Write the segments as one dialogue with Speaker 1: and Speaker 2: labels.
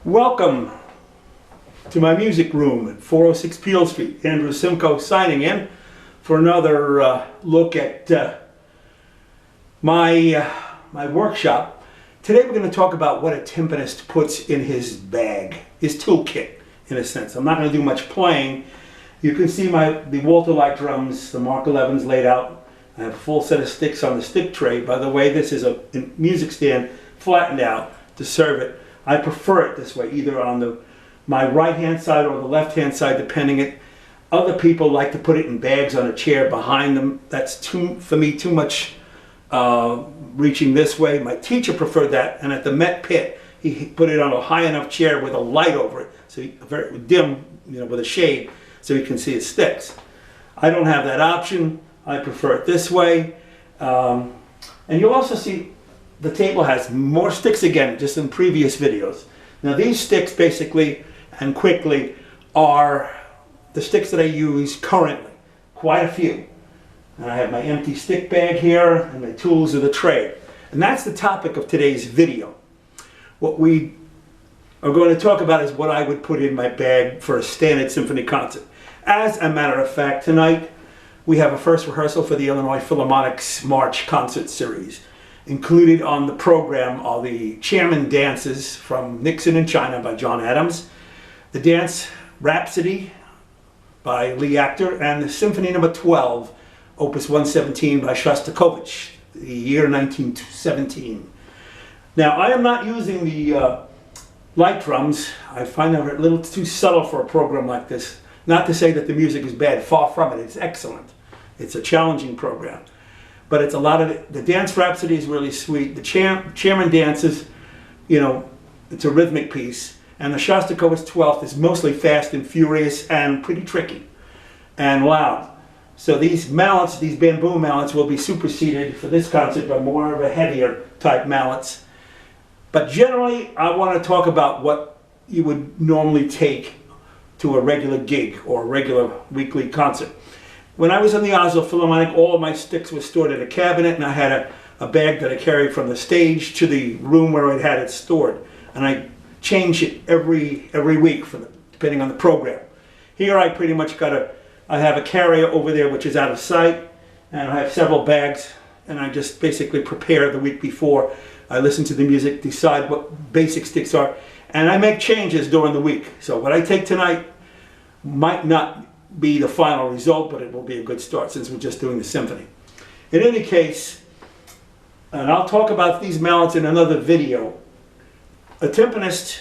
Speaker 1: Welcome to my music room at 406 Peel Street. Andrew Simcoe signing in for another look at my workshop. Today we're going to talk about what a timpanist puts in his bag, his toolkit in a sense. I'm not going to do much playing. You can see the Walter Light drums, the Mark 11s laid out. I have a full set of sticks on the stick tray. By the way, this is a music stand flattened out to serve it. I prefer it this way, either on my right-hand side or the left-hand side, depending it. Other people like to put it in bags on a chair behind them. That's for me too much reaching this way. My teacher preferred that, and at the Met Pit, he put it on a high enough chair with a light over it, so very dim, with a shade, so you can see his sticks. I don't have that option. I prefer it this way, and you'll also see the table has more sticks again, just in previous videos. Now these sticks basically and quickly are the sticks that I use currently, quite a few. And I have my empty stick bag here and my tools of the trade. And that's the topic of today's video. What we are going to talk about is what I would put in my bag for a standard symphony concert. As a matter of fact, tonight we have a first rehearsal for the Illinois Philharmonic's March Concert Series. Included on the program are the Chairman Dances from Nixon in China by John Adams, the Dance Rhapsody by Lee Actor, and the Symphony No. 12, Opus 117 by Shostakovich, the year 1917. Now, I am not using the light drums. I find them a little too subtle for a program like this. Not to say that the music is bad, far from it, it's excellent. It's a challenging program. But it's a lot of it. The Dance Rhapsody is really sweet. The Chairman Dances, it's a rhythmic piece. And the Shostakovich 12th is mostly fast and furious and pretty tricky and loud. So these mallets, these bamboo mallets, will be superseded for this concert by more of a heavier type mallets. But generally, I want to talk about what you would normally take to a regular gig or a regular weekly concert. When I was in the Oslo Philharmonic, all of my sticks were stored in a cabinet, and I had a bag that I carried from the stage to the room where I had it stored. And I changed it every week, depending on the program. Here I pretty much I have a carrier over there which is out of sight, and I have several bags, and I just basically prepare the week before. I listen to the music, decide what basic sticks are, and I make changes during the week. So what I take tonight might not be the final result, but it will be a good start since we're just doing the symphony. In any case, and I'll talk about these mallets in another video, a timpanist,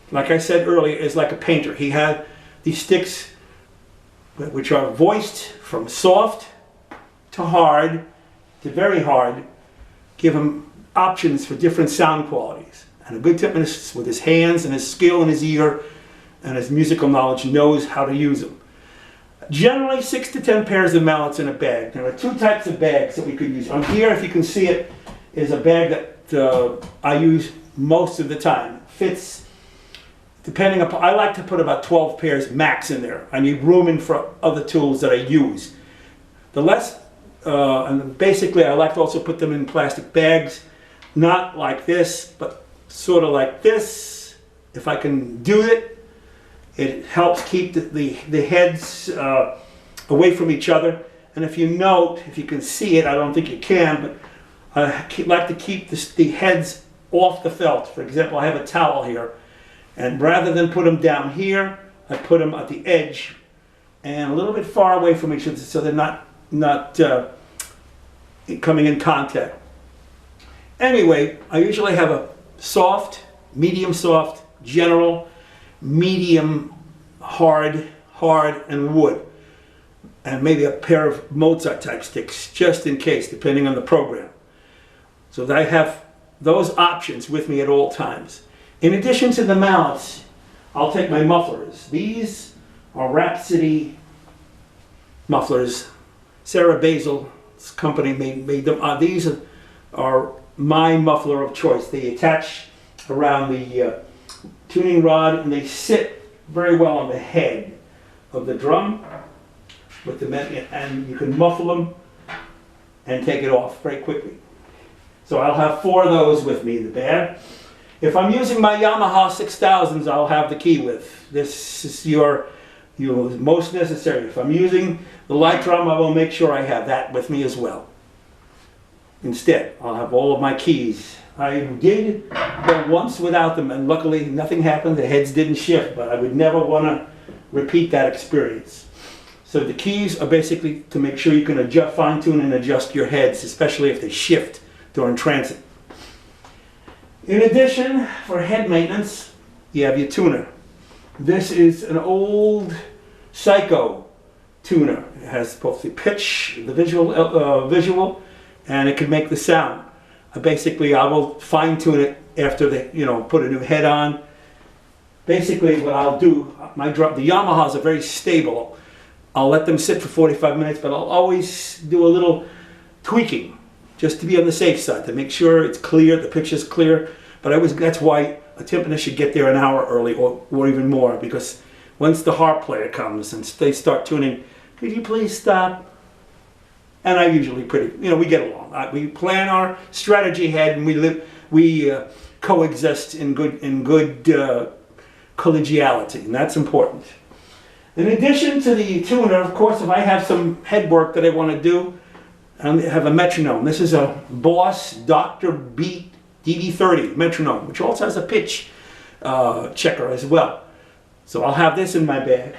Speaker 1: like I said earlier, is like a painter. He had these sticks which are voiced from soft to hard to very hard, give him options for different sound qualities. And a good timpanist, with his hands and his skill and his ear and his musical knowledge, knows how to use them. Generally 6 to 10 pairs of mallets in a bag. There are two types of bags that we could use. On here, if you can see it, is a bag that I use most of the time. It fits, depending upon, I like to put about 12 pairs max in there. I need room in for other tools that I use. And basically I like to also put them in plastic bags, not like this, but sort of like this, if I can do it. It helps keep the heads away from each other. And if you note, if you can see it, I don't think you can, but I like to keep the heads off the felt. For example, I have a towel here, and rather than put them down here, I put them at the edge and a little bit far away from each other so they're not coming in contact. Anyway, I usually have a soft, medium soft, general, medium, hard, and wood, and maybe a pair of Mozart type sticks just in case, depending on the program. So that I have those options with me at all times. In addition to the mallets, I'll take my mufflers. These are Rhapsody mufflers. Sarah Basil's company made them. These are my muffler of choice. They attach around the tuning rod, and they sit very well on the head of the drum with and you can muffle them and take it off very quickly. So I'll have 4 of those with me in the bag. If I'm using my Yamaha 6000s, I'll have the key with. This is your most necessary. If I'm using the light drum, I will make sure I have that with me as well. Instead, I'll have all of my keys. I did go once without them, and luckily nothing happened. The heads didn't shift, but I would never want to repeat that experience. So the keys are basically to make sure you can adjust, fine-tune and adjust your heads, especially if they shift during transit. In addition, for head maintenance, you have your tuner. This is an old Psycho tuner. It has both the pitch, the visual, and it can make the sound. Basically, I will fine-tune it after they, put a new head on. Basically, what I'll do, the Yamahas are very stable. I'll let them sit for 45 minutes, but I'll always do a little tweaking, just to be on the safe side, to make sure it's clear, the pitch is clear. But that's why a timpanist should get there an hour early or even more, because once the harp player comes and they start tuning, could you please stop? And I usually we get along. We plan our strategy ahead, and we coexist in good collegiality, and that's important. In addition to the tuner, of course, if I have some head work that I want to do, I have a metronome. This is a Boss Dr. Beat DD30 metronome, which also has a pitch checker as well. So I'll have this in my bag.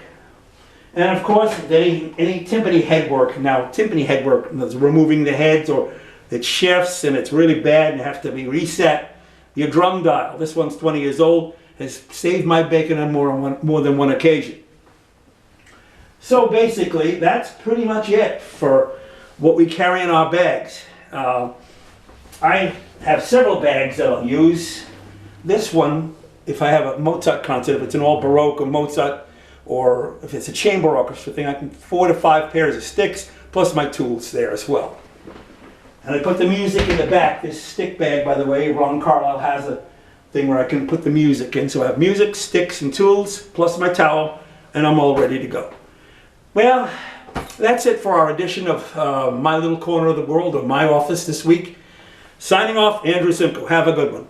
Speaker 1: And of course, any timpani head work. Now, timpani head work is removing the heads, or it shifts and it's really bad and you have to be reset. Your drum dial, this one's 20 years old, has saved my bacon on more than one occasion. So basically, that's pretty much it for what we carry in our bags. I have several bags that I'll use. This one, if I have a Mozart concert, if it's an all Baroque or Mozart, or if it's a chamber orchestra thing, I can 4 to 5 pairs of sticks, plus my tools there as well. And I put the music in the back. This stick bag, by the way, Ron Carlisle has a thing where I can put the music in. So I have music, sticks, and tools, plus my towel, and I'm all ready to go. Well, that's it for our edition of My Little Corner of the World, or my office this week. Signing off, Andrew Simcoe. Have a good one.